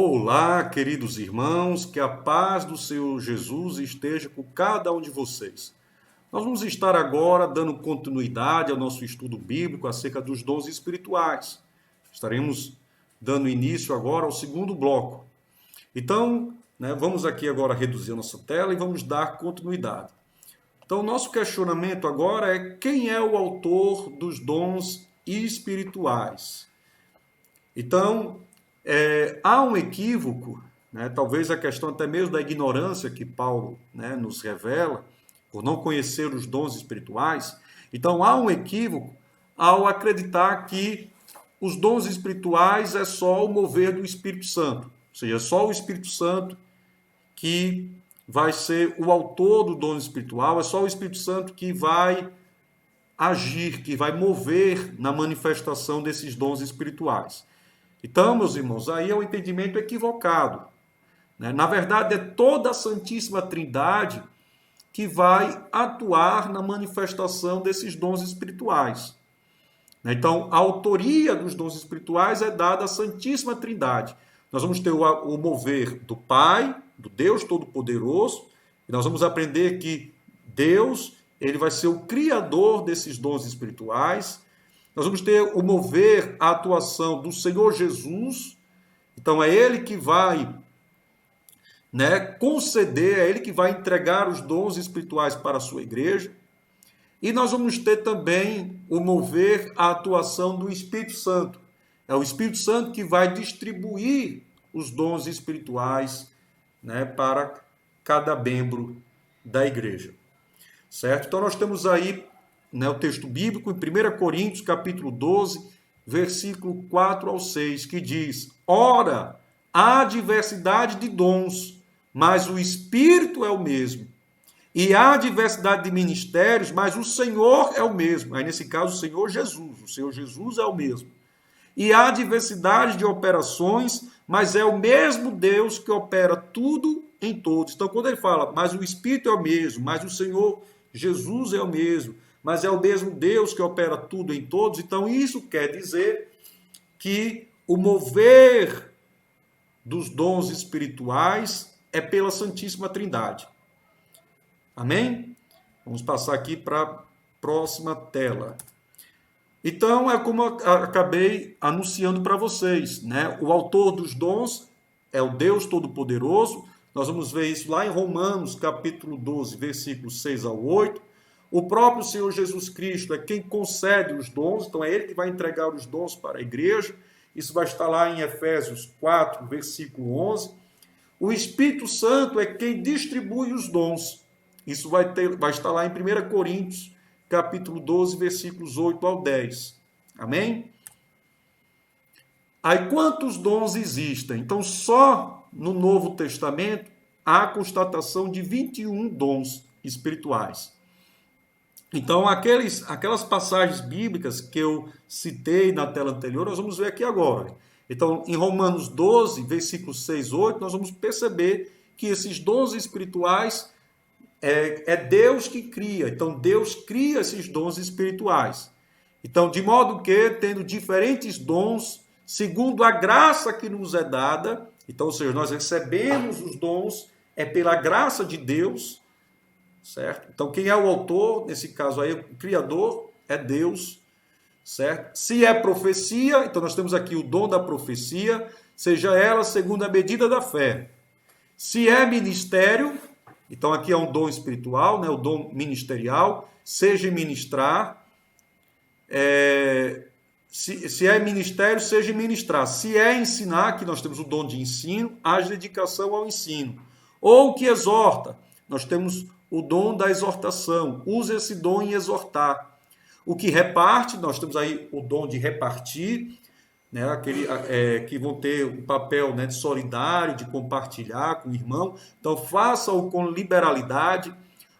Olá, queridos irmãos, que a paz do Senhor Jesus esteja com cada um de vocês. Nós vamos estar agora dando continuidade ao nosso estudo bíblico acerca dos dons espirituais. Estaremos dando início agora ao segundo bloco. Então, vamos aqui agora reduzir a nossa tela e vamos dar continuidade. Então, nosso questionamento agora é: quem é o autor dos dons espirituais? Então, há um equívoco, talvez a questão até mesmo da ignorância que Paulo nos revela, por não conhecer os dons espirituais. Então, há um equívoco ao acreditar que os dons espirituais é só o mover do Espírito Santo, ou seja, é só o Espírito Santo que vai ser o autor do dom espiritual, é só o Espírito Santo que vai agir, que vai mover na manifestação desses dons espirituais. Então, meus irmãos, aí é um entendimento equivocado. Na verdade, é toda a Santíssima Trindade que vai atuar na manifestação desses dons espirituais. Então, a autoria dos dons espirituais é dada à Santíssima Trindade. Nós vamos ter o mover do Pai, do Deus Todo-Poderoso, e nós vamos aprender que Deus, ele vai ser o criador desses dons espirituais. Nós vamos ter o mover, a atuação do Senhor Jesus. Então, é Ele que vai conceder, é Ele que vai entregar os dons espirituais para a sua igreja. E nós vamos ter também o mover, a atuação do Espírito Santo. É o Espírito Santo que vai distribuir os dons espirituais para cada membro da igreja. Certo? Então, nós temos aí o texto bíblico em 1 Coríntios, capítulo 12, versículo 4 ao 6, que diz: ora, há diversidade de dons, mas o Espírito é o mesmo. E há diversidade de ministérios, mas o Senhor é o mesmo. Aí, nesse caso, o Senhor Jesus é o mesmo. E há diversidade de operações, mas é o mesmo Deus que opera tudo em todos. Então, quando ele fala, mas o Espírito é o mesmo, mas o Senhor Jesus é o mesmo, mas é o mesmo Deus que opera tudo em todos, então isso quer dizer que o mover dos dons espirituais é pela Santíssima Trindade. Amém? Vamos passar aqui para a próxima tela. Então, é como eu acabei anunciando para vocês, O autor dos dons é o Deus Todo-Poderoso. Nós vamos ver isso lá em Romanos, capítulo 12, versículos 6 ao 8. O próprio Senhor Jesus Cristo é quem concede os dons, então é Ele que vai entregar os dons para a igreja. Isso vai estar lá em Efésios 4, versículo 11. O Espírito Santo é quem distribui os dons. Isso vai estar lá em 1 Coríntios, capítulo 12, versículos 8 ao 10. Amém? Aí, quantos dons existem? Então, só no Novo Testamento há a constatação de 21 dons espirituais. Então, aquelas passagens bíblicas que eu citei na tela anterior, nós vamos ver aqui agora. Então, em Romanos 12, versículos 6 e 8, nós vamos perceber que esses dons espirituais é Deus que cria. Então, Deus cria esses dons espirituais. Então, de modo que, tendo diferentes dons, segundo a graça que nos é dada, então, ou seja, nós recebemos os dons, é pela graça de Deus, certo? Então, quem é o autor, nesse caso aí, o Criador, é Deus, certo? Se é profecia, então nós temos aqui o dom da profecia, seja ela segundo a medida da fé. Se é ministério, então aqui é um dom espiritual, o dom ministerial, seja ministrar. Se é ministério, seja ministrar. Se é ensinar, que nós temos o dom de ensino, haja dedicação ao ensino. Ou que exorta, nós temos o dom da exortação, use esse dom em exortar. O que reparte, nós temos aí o dom de repartir, que vão ter o papel de solidário, de compartilhar com o irmão. Então, faça-o com liberalidade.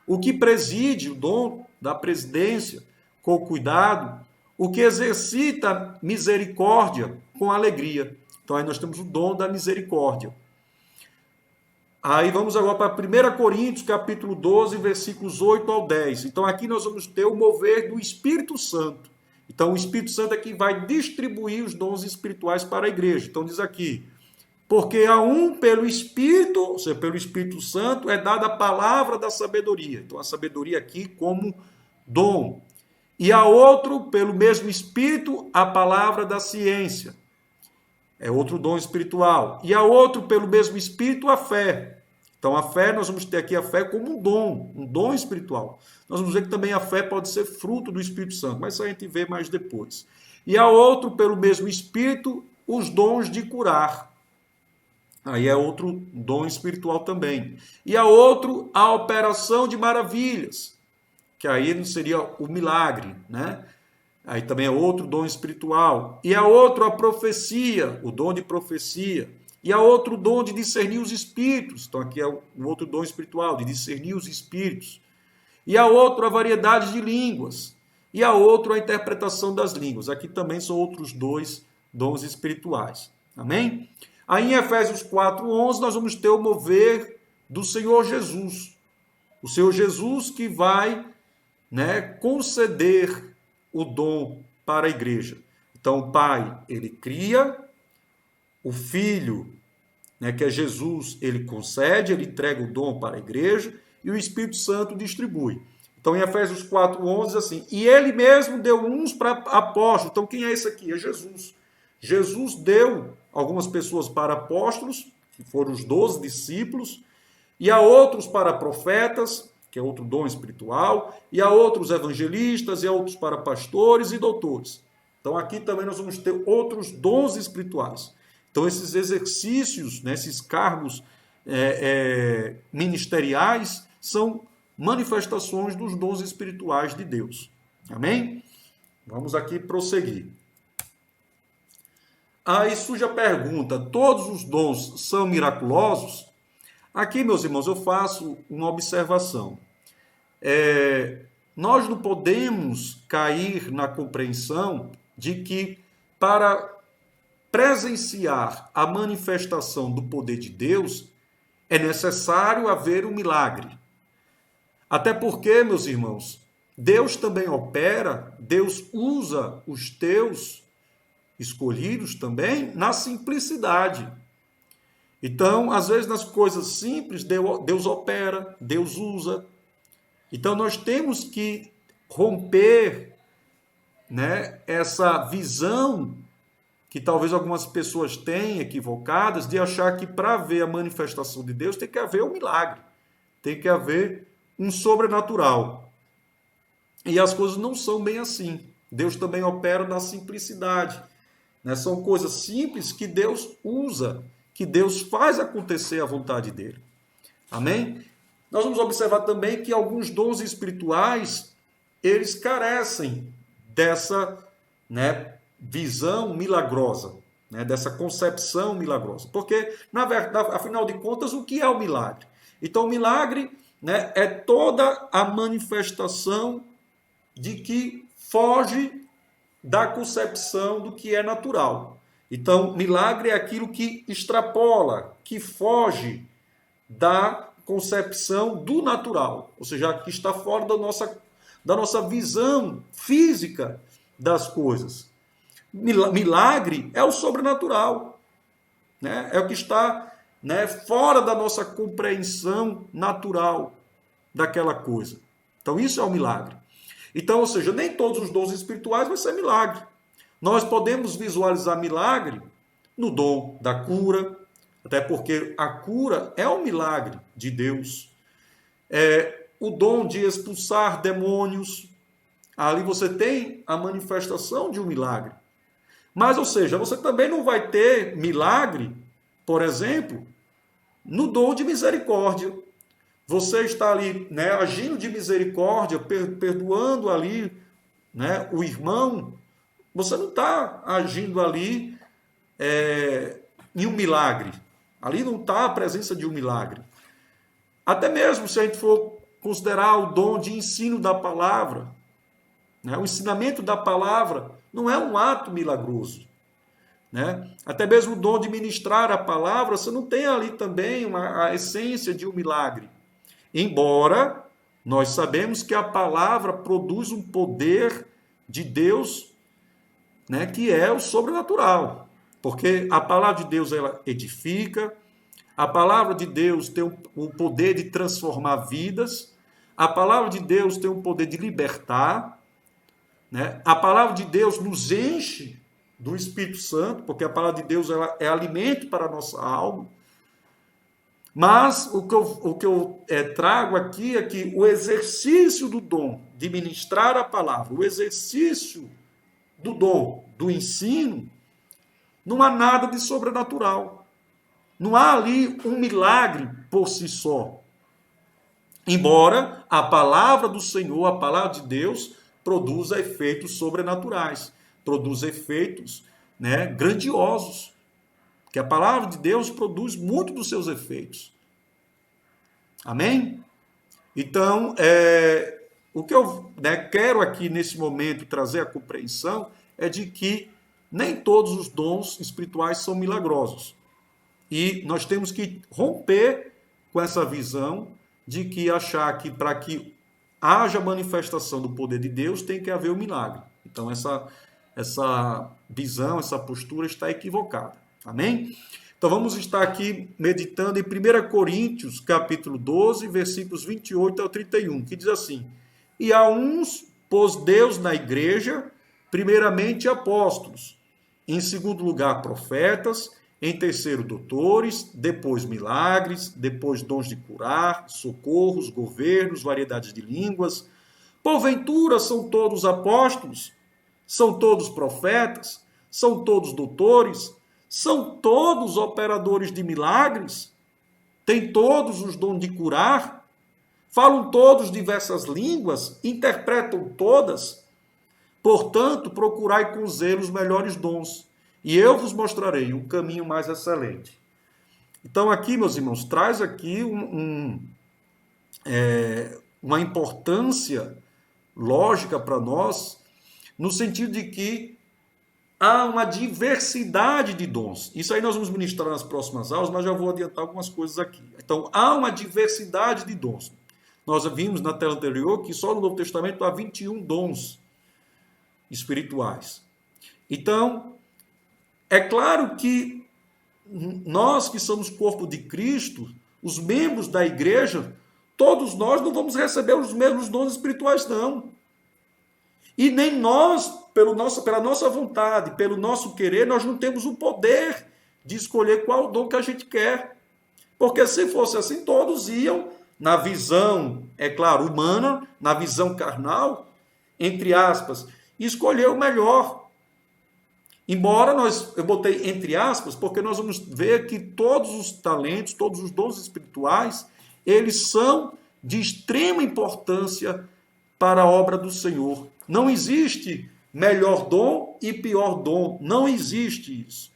O que preside, o dom da presidência, com cuidado. O que exercita misericórdia, com alegria. Então, aí nós temos o dom da misericórdia. Aí vamos agora para 1 Coríntios, capítulo 12, versículos 8 ao 10. Então aqui nós vamos ter o mover do Espírito Santo. Então o Espírito Santo é que vai distribuir os dons espirituais para a igreja. Então diz aqui, Porque a um, pelo Espírito, ou seja, pelo Espírito Santo, é dada a palavra da sabedoria. Então, a sabedoria aqui como dom. E a outro, pelo mesmo Espírito, a palavra da ciência. É outro dom espiritual. E a outro, pelo mesmo Espírito, a fé. Então, a fé, nós vamos ter aqui a fé como um dom espiritual. Nós vamos ver que também a fé pode ser fruto do Espírito Santo, mas isso a gente vê mais depois. E a outro, pelo mesmo Espírito, os dons de curar. Aí é outro dom espiritual também. E a outro, a operação de maravilhas, que aí não seria o milagre, né? Aí também é outro dom espiritual. E a outro, a profecia, o dom de profecia. E a outro, o dom de discernir os espíritos. Então aqui é o outro dom espiritual, de discernir os espíritos. E a outro, a variedade de línguas. E a outro, a interpretação das línguas. Aqui também são outros dois dons espirituais. Amém? Aí em Efésios 4:11 nós vamos ter o mover do Senhor Jesus. O Senhor Jesus que vai, né, conceder o dom para a igreja. Então o Pai, ele cria, o Filho, né, que é Jesus, ele concede, ele entrega o dom para a igreja e o Espírito Santo distribui. Então em Efésios 4:11 diz assim, e ele mesmo deu uns para apóstolos. Então quem é esse aqui? É Jesus. Jesus deu algumas pessoas para apóstolos, que foram os 12 discípulos, e a outros para profetas, que é outro dom espiritual, e a outros evangelistas, e a outros para pastores e doutores. Então aqui também nós vamos ter outros dons espirituais. Então esses exercícios, né, esses cargos ministeriais, são manifestações dos dons espirituais de Deus. Amém? Vamos aqui prosseguir. Aí surge a pergunta, todos os dons são miraculosos? Aqui, meus irmãos, eu faço uma observação. Nós não podemos cair na compreensão de que para presenciar a manifestação do poder de Deus é necessário haver um milagre. Até porque, meus irmãos, Deus também opera, Deus usa os teus escolhidos também na simplicidade. Então, às vezes, nas coisas simples, Deus opera, Deus usa. Então, nós temos que romper, né, essa visão que talvez algumas pessoas tenham equivocadas de achar que para ver a manifestação de Deus tem que haver um milagre, tem que haver um sobrenatural. E as coisas não são bem assim. Deus também opera na simplicidade. Né? São coisas simples que Deus usa, que Deus faz acontecer a vontade dele. Amém? Nós vamos observar também que alguns dons espirituais, eles carecem dessa, né, visão milagrosa, né, dessa concepção milagrosa. Porque, na verdade, afinal de contas, o que é o milagre? Então, o milagre, né, é toda a manifestação de que foge da concepção do que é natural. Então, milagre é aquilo que extrapola, que foge da concepção do natural, ou seja, que está fora da nossa visão física das coisas. Milagre é o sobrenatural, né? É o que está, né, fora da nossa compreensão natural daquela coisa. Então, isso é o milagre. Então, ou seja, nem todos os dons espirituais vão ser milagre. Nós podemos visualizar milagre no dom da cura, até porque a cura é um milagre de Deus. O dom de expulsar demônios, ali você tem a manifestação de um milagre. Mas, ou seja, você também não vai ter milagre, por exemplo, no dom de misericórdia. Você está ali, né, agindo de misericórdia, perdoando ali, né, o irmão. Você não está agindo ali em um milagre. Ali não está a presença de um milagre. Até mesmo se a gente for considerar o dom de ensino da palavra, né, o ensinamento da palavra não é um ato milagroso. Né? Até mesmo o dom de ministrar a palavra, você não tem ali também a essência de um milagre. Embora nós sabemos que a palavra produz um poder de Deus, né, que é o sobrenatural. Porque a palavra de Deus, ela edifica, a palavra de Deus tem o poder de transformar vidas, a palavra de Deus tem o poder de libertar, né? A palavra de Deus nos enche do Espírito Santo, porque a palavra de Deus, ela é alimento para a nossa alma. Mas o que eu trago aqui é que o exercício do dom de ministrar a palavra, o exercício do dom do ensino, não há nada de sobrenatural. Não há ali um milagre por si só. Embora a palavra do Senhor, a palavra de Deus, produza efeitos sobrenaturais, produza efeitos, né, grandiosos. Que a palavra de Deus produz muito dos seus efeitos. Amém? Então, o que eu quero aqui nesse momento trazer a compreensão é de que nem todos os dons espirituais são milagrosos. E nós temos que romper com essa visão de que achar que para que haja manifestação do poder de Deus tem que haver um milagre. Então, essa visão, essa postura está equivocada. Amém? Então vamos estar aqui meditando em 1 Coríntios, capítulo 12, versículos 28 ao 31, que diz assim: E a uns pôs Deus na igreja, primeiramente apóstolos, em segundo lugar profetas, em terceiro doutores, depois milagres, depois dons de curar, socorros, governos, variedades de línguas. Porventura são todos apóstolos? São todos profetas? São todos doutores? São todos operadores de milagres? Têm todos os dons de curar? Falam todos diversas línguas? Interpretam todas? Portanto, procurai com zelo os melhores dons, e eu vos mostrarei um caminho mais excelente. Então, aqui, meus irmãos, traz aqui uma importância lógica para nós, no sentido de que há uma diversidade de dons. Isso aí nós vamos ministrar nas próximas aulas, mas já vou adiantar algumas coisas aqui. Então, há uma diversidade de dons. Nós vimos na tela anterior que só no Novo Testamento há 21 dons espirituais. Então, é claro que nós que somos corpo de Cristo, os membros da igreja, todos nós não vamos receber os mesmos dons espirituais, não. E nem nós, pela nossa vontade, pelo nosso querer, nós não temos o poder de escolher qual dom que a gente quer. Porque se fosse assim, todos iam, na visão, é claro, humana, na visão carnal, entre aspas, escolher o melhor. Embora eu botei entre aspas, porque nós vamos ver que todos os talentos, todos os dons espirituais, eles são de extrema importância para a obra do Senhor. Não existe melhor dom e pior dom. Não existe isso.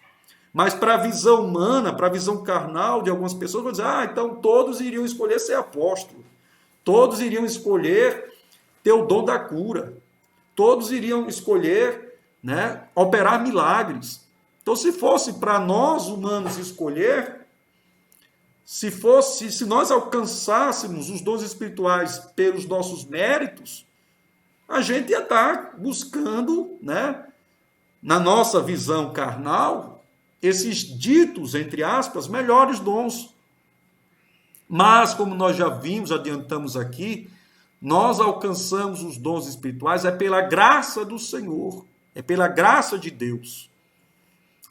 Mas para a visão humana, para a visão carnal de algumas pessoas, vão dizer, então todos iriam escolher ser apóstolo. Todos iriam escolher ter o dom da cura. Todos iriam escolher, operar milagres. Então, se fosse para nós humanos escolher, se nós alcançássemos os dons espirituais pelos nossos méritos, a gente ia estar buscando, na nossa visão carnal, esses ditos, entre aspas, melhores dons. Mas, como nós já vimos, adiantamos aqui, nós alcançamos os dons espirituais pela graça do Senhor, é pela graça de Deus.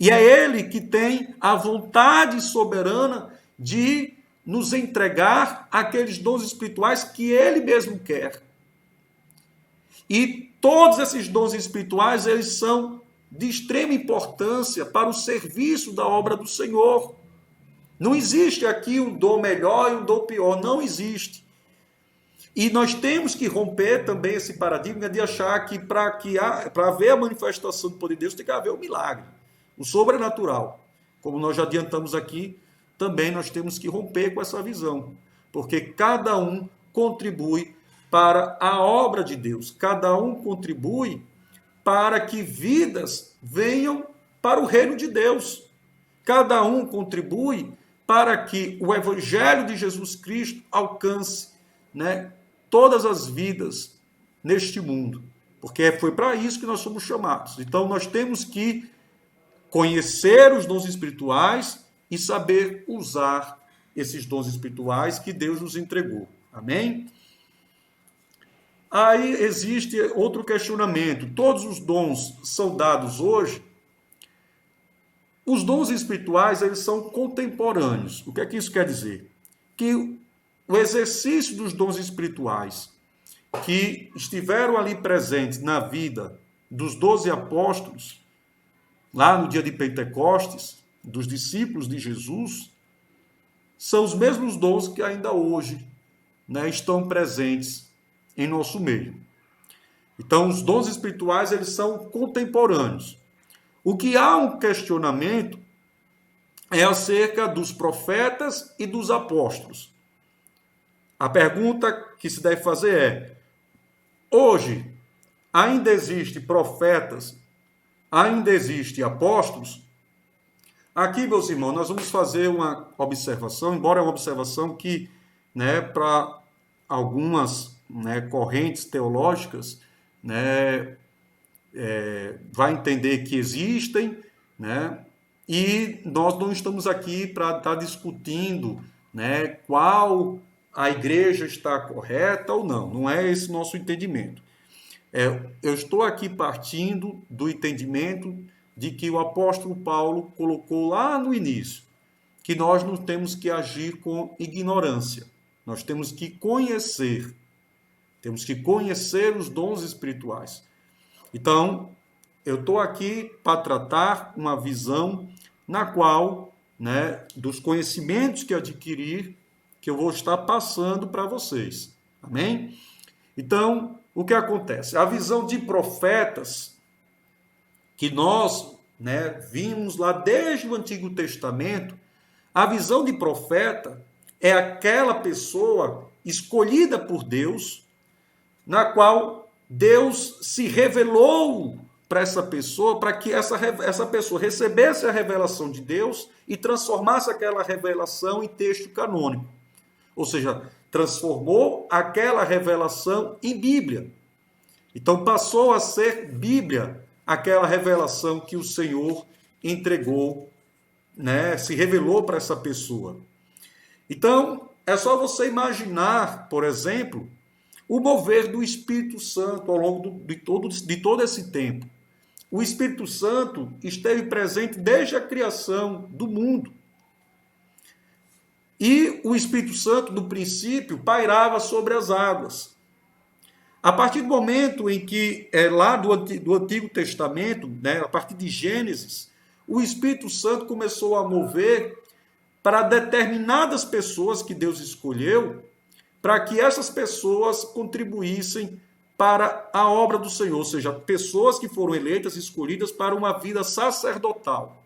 E é Ele que tem a vontade soberana de nos entregar aqueles dons espirituais que Ele mesmo quer. E todos esses dons espirituais, eles são de extrema importância para o serviço da obra do Senhor. Não existe aqui um dom melhor e um dom pior, não existe. E nós temos que romper também esse paradigma de achar que para haver a manifestação do poder de Deus tem que haver o milagre, o sobrenatural. Como nós já adiantamos aqui, também nós temos que romper com essa visão, porque cada um contribui para a obra de Deus, cada um contribui para que vidas venham para o reino de Deus. Cada um contribui para que o Evangelho de Jesus Cristo alcance, todas as vidas neste mundo. Porque foi para isso que nós somos chamados. Então, nós temos que conhecer os dons espirituais e saber usar esses dons espirituais que Deus nos entregou. Amém? Aí existe outro questionamento. Todos os dons são dados hoje? Os dons espirituais, eles são contemporâneos. O que é que isso quer dizer? Que o exercício dos dons espirituais que estiveram ali presentes na vida dos 12 apóstolos, lá no dia de Pentecostes, dos discípulos de Jesus, são os mesmos dons que ainda hoje, né, estão presentes em nosso meio. Então, os dons espirituais, eles são contemporâneos. O que há um questionamento é acerca dos profetas e dos apóstolos. A pergunta que se deve fazer é: hoje ainda existe profetas, ainda existe apóstolos? Aqui, meus irmãos, nós vamos fazer uma observação, embora é uma observação que, né, para algumas, né, correntes teológicas, né, vai entender que existem, né, e nós não estamos aqui para estar discutindo, né, qual a igreja está correta ou não. Não é esse nosso entendimento. Eu estou aqui partindo do entendimento de que o apóstolo Paulo colocou lá no início, que nós não temos que agir com ignorância. Nós temos que conhecer os dons espirituais. Então, eu estou aqui para tratar uma visão na qual, né, dos conhecimentos que adquirir, que eu vou estar passando para vocês. Amém? Então, o que acontece? A visão de profetas, que nós, né, vimos lá desde o Antigo Testamento, a visão de profeta é aquela pessoa escolhida por Deus, na qual Deus se revelou para essa pessoa, para que essa pessoa recebesse a revelação de Deus e transformasse aquela revelação em texto canônico. Ou seja, transformou aquela revelação em Bíblia. Então passou a ser Bíblia aquela revelação que o Senhor entregou, né, se revelou para essa pessoa. Então, é só você imaginar, por exemplo, o mover do Espírito Santo ao longo de todo esse tempo. O Espírito Santo esteve presente desde a criação do mundo. E o Espírito Santo, no princípio, pairava sobre as águas. A partir do momento em que, lá do Antigo Testamento, né, a partir de Gênesis, o Espírito Santo começou a mover para determinadas pessoas que Deus escolheu, para que essas pessoas contribuíssem para a obra do Senhor, ou seja, pessoas que foram eleitas, escolhidas para uma vida sacerdotal.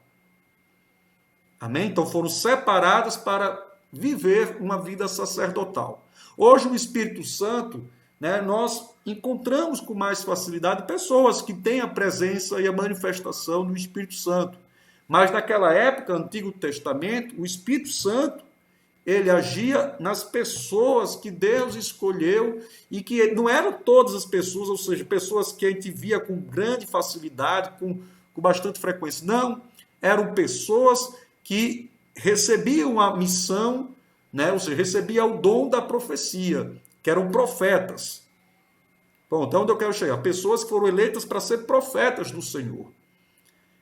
Amém? Então foram separadas para viver uma vida sacerdotal. Hoje o Espírito Santo, né, nós encontramos com mais facilidade pessoas que têm a presença e a manifestação do Espírito Santo. Mas naquela época, Antigo Testamento, o Espírito Santo, ele agia nas pessoas que Deus escolheu e que não eram todas as pessoas, ou seja, pessoas que a gente via com grande facilidade, com bastante frequência. Não, eram pessoas que recebiam a missão, né, ou seja, recebiam o dom da profecia, que eram profetas. Bom, então onde eu quero chegar? Pessoas que foram eleitas para ser profetas do Senhor.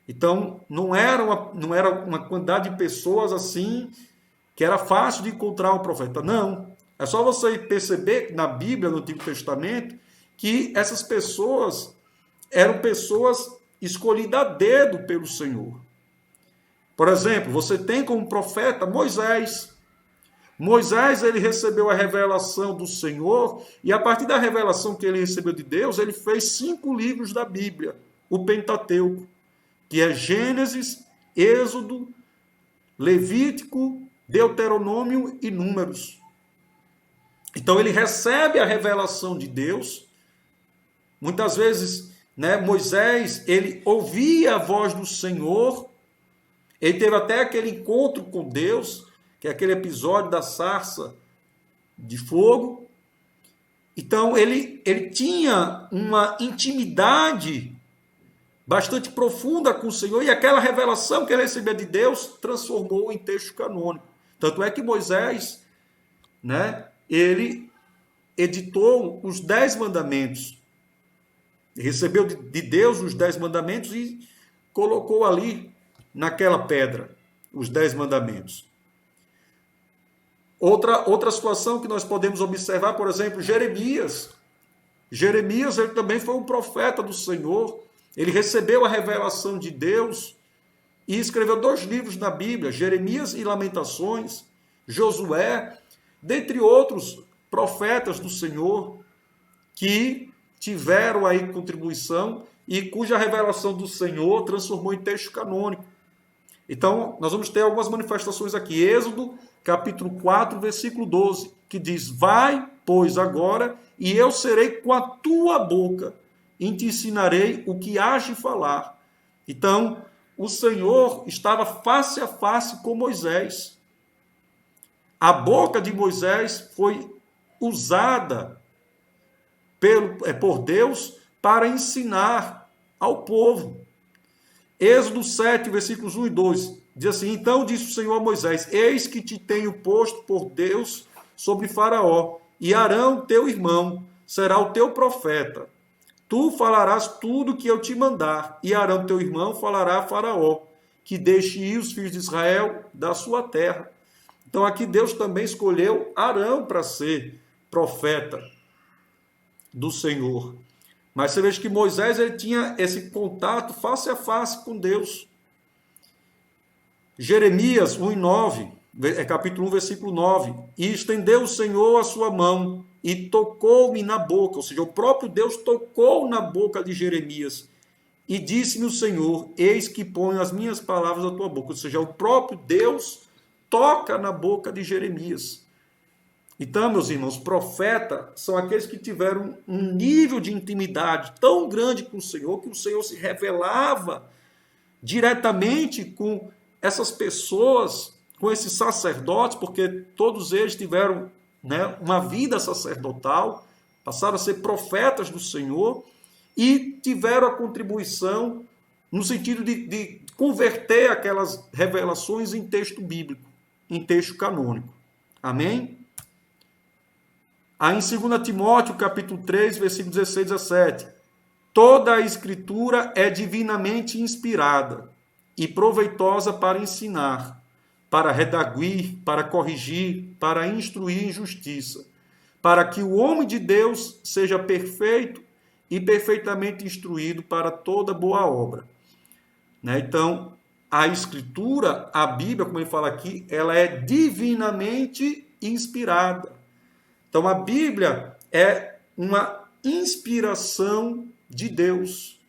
Então, não era uma quantidade de pessoas assim que era fácil de encontrar um profeta. Não. É só você perceber na Bíblia, no Antigo Testamento, que essas pessoas eram pessoas escolhidas a dedo pelo Senhor. Por exemplo, você tem como profeta Moisés. Moisés, ele recebeu a revelação do Senhor e a partir da revelação que ele recebeu de Deus, ele fez 5 livros da Bíblia, o Pentateuco, que é Gênesis, Êxodo, Levítico, Deuteronômio e Números. Então ele recebe a revelação de Deus. Muitas vezes, né, Moisés, ele ouvia a voz do Senhor. Ele teve até aquele encontro com Deus, que é aquele episódio da sarça de fogo. Então ele tinha uma intimidade bastante profunda com o Senhor, e aquela revelação que ele recebia de Deus transformou em texto canônico. Tanto é que Moisés, né, ele editou os 10 mandamentos, recebeu de Deus os 10 mandamentos e colocou ali naquela pedra os 10 mandamentos. Outra situação que nós podemos observar, por exemplo, Jeremias. Jeremias, ele também foi um profeta do Senhor. Ele recebeu a revelação de Deus e escreveu 2 livros na Bíblia, Jeremias e Lamentações, Josué, dentre outros profetas do Senhor que tiveram aí contribuição e cuja revelação do Senhor transformou em texto canônico. Então, nós vamos ter algumas manifestações aqui. Êxodo, capítulo 4, versículo 12, que diz: vai, pois, agora, e eu serei com a tua boca, e te ensinarei o que hás de falar. Então, o Senhor estava face a face com Moisés. A boca de Moisés foi usada por Deus para ensinar ao povo. Êxodo 7, versículos 1 e 2, diz assim: então disse o Senhor a Moisés: eis que te tenho posto por Deus sobre Faraó, e Arão, teu irmão, será o teu profeta. Tu falarás tudo o que eu te mandar, e Arão, teu irmão, falará a Faraó, que deixe ir os filhos de Israel da sua terra. Então aqui Deus também escolheu Arão para ser profeta do Senhor. Mas você veja que Moisés, ele tinha esse contato face a face com Deus. Jeremias 1 e 9, capítulo 1, versículo 9. E estendeu o Senhor a sua mão e tocou-me na boca. Ou seja, o próprio Deus tocou na boca de Jeremias. E disse-me o Senhor: eis que ponho as minhas palavras na tua boca. Ou seja, o próprio Deus toca na boca de Jeremias. Então, meus irmãos, profetas são aqueles que tiveram um nível de intimidade tão grande com o Senhor, que o Senhor se revelava diretamente com essas pessoas, com esses sacerdotes, porque todos eles tiveram, né, uma vida sacerdotal, passaram a ser profetas do Senhor e tiveram a contribuição no sentido de converter aquelas revelações em texto bíblico, em texto canônico. Amém? Aí em 2 Timóteo, capítulo 3, versículo 16 a 17. Toda a Escritura é divinamente inspirada e proveitosa para ensinar, para redarguir, para corrigir, para instruir em justiça, para que o homem de Deus seja perfeito e perfeitamente instruído para toda boa obra. Né? Então, a Escritura, a Bíblia, como ele fala aqui, ela é divinamente inspirada. Então, a Bíblia é uma inspiração de Deus.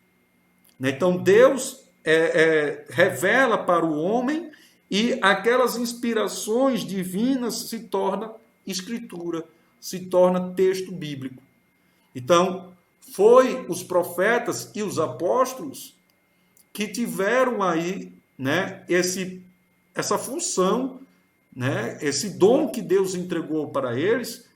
Então, Deus revela para o homem e aquelas inspirações divinas se tornam escritura, se torna texto bíblico. Então, foi os profetas e os apóstolos que tiveram aí, né, essa função, né, esse dom que Deus entregou para eles,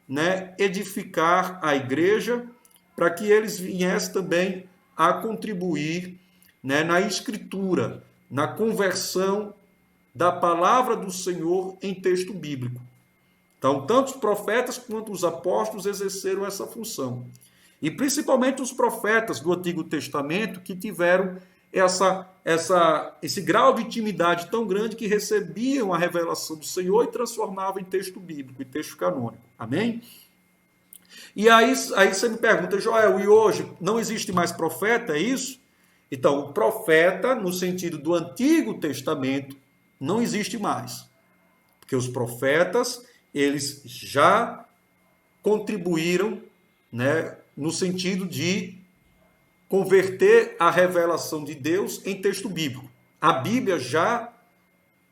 né, edificar a igreja, para que eles viessem também a contribuir, né, na escritura, na conversão da palavra do Senhor em texto bíblico. Então, tanto os profetas quanto os apóstolos exerceram essa função. E principalmente os profetas do Antigo Testamento que tiveram esse grau de intimidade tão grande que recebiam a revelação do Senhor e transformavam em texto bíblico, em texto canônico. Amém? E aí você me pergunta: Joel, e hoje não existe mais profeta, é isso? Então, o profeta, no sentido do Antigo Testamento, não existe mais. Porque os profetas, eles já contribuíram, né, no sentido de converter a revelação de Deus em texto bíblico. A Bíblia já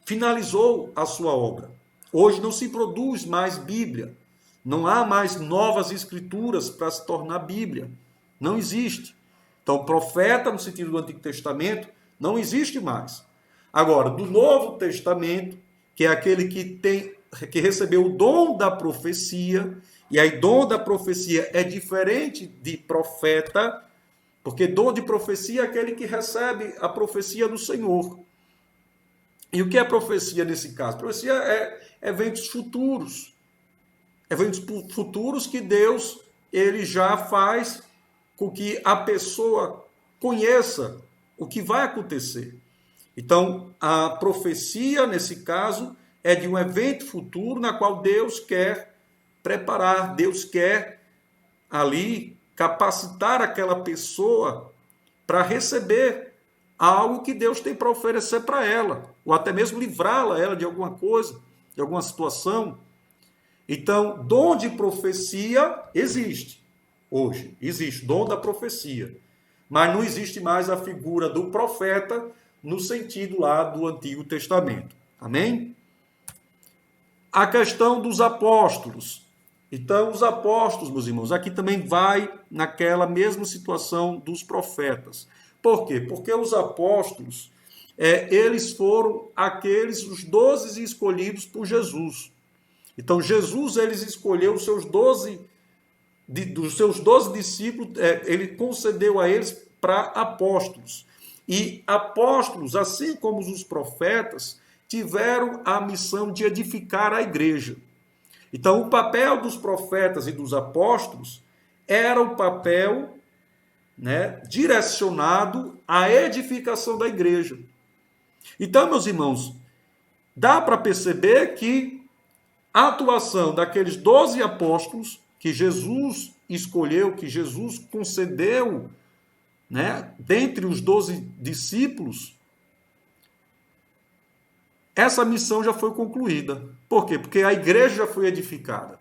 finalizou a sua obra. Hoje não se produz mais Bíblia. Não há mais novas escrituras para se tornar Bíblia. Não existe. Então, profeta, no sentido do Antigo Testamento, não existe mais. Agora, do Novo Testamento, que é aquele que recebeu o dom da profecia, e aí dom da profecia é diferente de profeta, Porque dom de profecia é aquele que recebe a profecia do Senhor. E o que é profecia nesse caso? Profecia é eventos futuros. Eventos futuros que Deus ele já faz com que a pessoa conheça o que vai acontecer. Então, a profecia, nesse caso, é de um evento futuro na qual Deus quer preparar, Deus quer ali capacitar aquela pessoa para receber algo que Deus tem para oferecer para ela, ou até mesmo livrá-la ela de alguma coisa, de alguma situação. Então, dom de profecia existe hoje, existe dom da profecia, mas não existe mais a figura do profeta no sentido lá do Antigo Testamento. Amém? A questão dos apóstolos. Então, os apóstolos, meus irmãos, aqui também vai naquela mesma situação dos profetas. Por quê? Porque os apóstolos, eles foram os 12 escolhidos por Jesus. Então, Jesus, eles escolheu dos seus 12 discípulos, ele concedeu a eles para apóstolos. E apóstolos, assim como os profetas, tiveram a missão de edificar a igreja. Então, o papel dos profetas e dos apóstolos era o papel, direcionado à edificação da igreja. Então, meus irmãos, dá para perceber que a atuação daqueles 12 apóstolos que Jesus escolheu, que Jesus concedeu, dentre os 12 discípulos, essa missão já foi concluída. Por quê? Porque a igreja já foi edificada.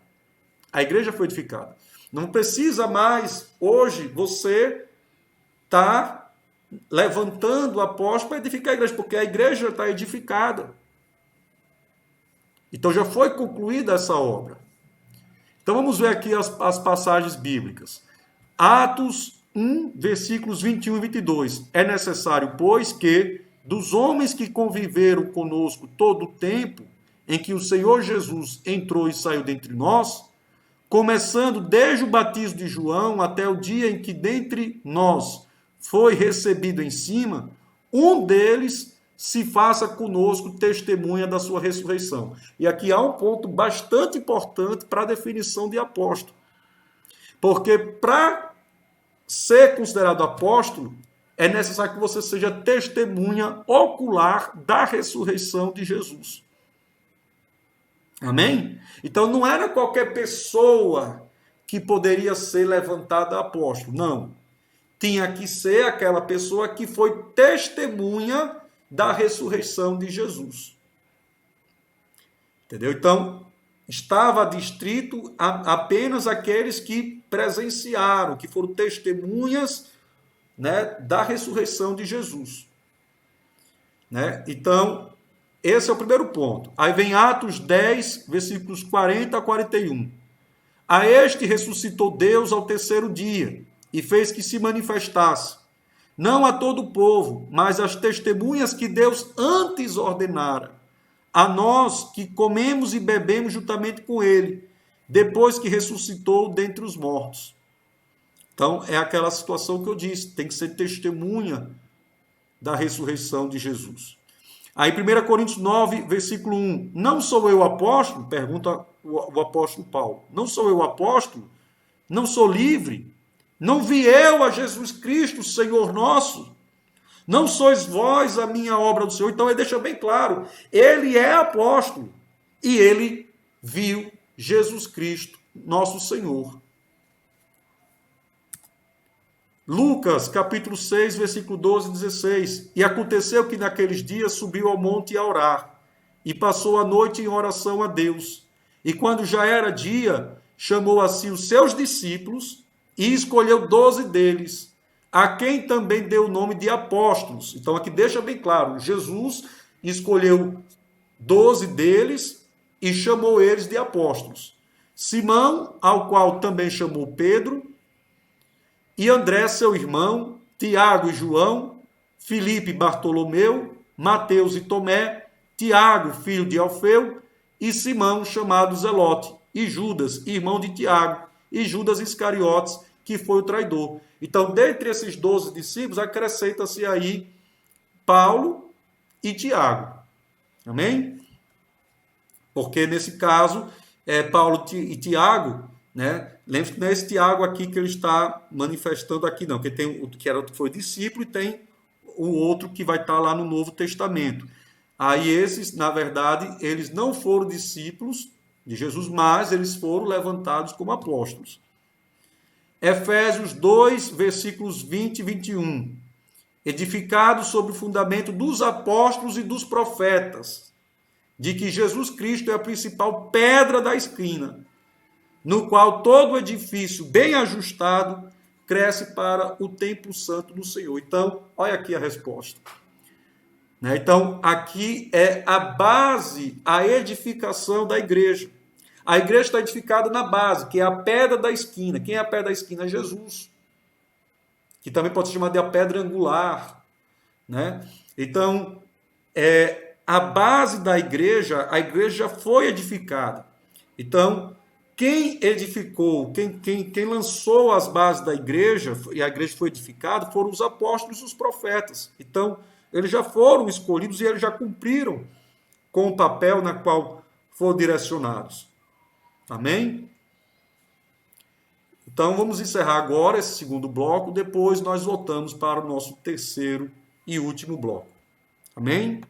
A igreja foi edificada. Não precisa mais, hoje, você estar levantando apóstolos para edificar a igreja, porque a igreja já está edificada. Então já foi concluída essa obra. Então vamos ver aqui as passagens bíblicas. Atos 1, versículos 21 e 22. É necessário, pois, que dos homens que conviveram conosco todo o tempo em que o Senhor Jesus entrou e saiu dentre nós, começando desde o batismo de João até o dia em que dentre nós foi recebido em cima, um deles se faça conosco testemunha da sua ressurreição. E aqui há um ponto bastante importante para a definição de apóstolo. Porque para ser considerado apóstolo, é necessário que você seja testemunha ocular da ressurreição de Jesus. Amém? Então não era qualquer pessoa que poderia ser levantada apóstolo. Não. Tinha que ser aquela pessoa que foi testemunha da ressurreição de Jesus. Entendeu? Então, estava adstrito apenas aqueles que presenciaram, que foram testemunhas, da ressurreição de Jesus. Então, esse é o primeiro ponto. Aí vem Atos 10, versículos 40 a 41. A este ressuscitou Deus ao terceiro dia e fez que se manifestasse, não a todo o povo, mas às testemunhas que Deus antes ordenara, a nós que comemos e bebemos juntamente com ele, depois que ressuscitou dentre os mortos. Então, é aquela situação que eu disse, tem que ser testemunha da ressurreição de Jesus. Aí, 1 Coríntios 9, versículo 1. Não sou eu apóstolo? Pergunta o apóstolo Paulo. Não sou eu apóstolo? Não sou livre? Não vi eu a Jesus Cristo, Senhor nosso? Não sois vós a minha obra do Senhor? Então, ele deixa bem claro, ele é apóstolo e ele viu Jesus Cristo, nosso Senhor. Lucas, capítulo 6, versículo 12 e 16. E aconteceu que naqueles dias subiu ao monte a orar, e passou a noite em oração a Deus. E quando já era dia, chamou a si os seus discípulos e escolheu 12 deles, a quem também deu o nome de apóstolos. Então aqui deixa bem claro, Jesus escolheu 12 deles e chamou eles de apóstolos. Simão, ao qual também chamou Pedro, e André, seu irmão, Tiago e João, Filipe e Bartolomeu, Mateus e Tomé, Tiago, filho de Alfeu, e Simão, chamado Zelote, e Judas, irmão de Tiago, e Judas Iscariotes, que foi o traidor. Então, dentre esses 12 discípulos, acrescenta-se aí Paulo e Tiago. Amém? Porque nesse caso, Paulo e Tiago, né? Lembre-se que não é esse Tiago aqui que ele está manifestando aqui, não, porque tem o que foi discípulo e tem o outro que vai estar lá no Novo Testamento. Aí esses, na verdade, eles não foram discípulos de Jesus, mas eles foram levantados como apóstolos. Efésios 2, versículos 20 e 21. Edificados sobre o fundamento dos apóstolos e dos profetas, de que Jesus Cristo é a principal pedra da esquina, no qual todo edifício bem ajustado cresce para o templo santo do Senhor. Então, olha aqui a resposta. Então, aqui é a base, a edificação da igreja. A igreja está edificada na base, que é a pedra da esquina. Quem é a pedra da esquina? É Jesus. Que também pode ser chamada de a pedra angular. Né? Então, a base da igreja, a igreja já foi edificada. Então, quem edificou, quem lançou as bases da igreja, e a igreja foi edificada, foram os apóstolos e os profetas. Então, eles já foram escolhidos e eles já cumpriram com o papel na qual foram direcionados. Amém? Então, vamos encerrar agora esse segundo bloco, depois nós voltamos para o nosso terceiro e último bloco. Amém?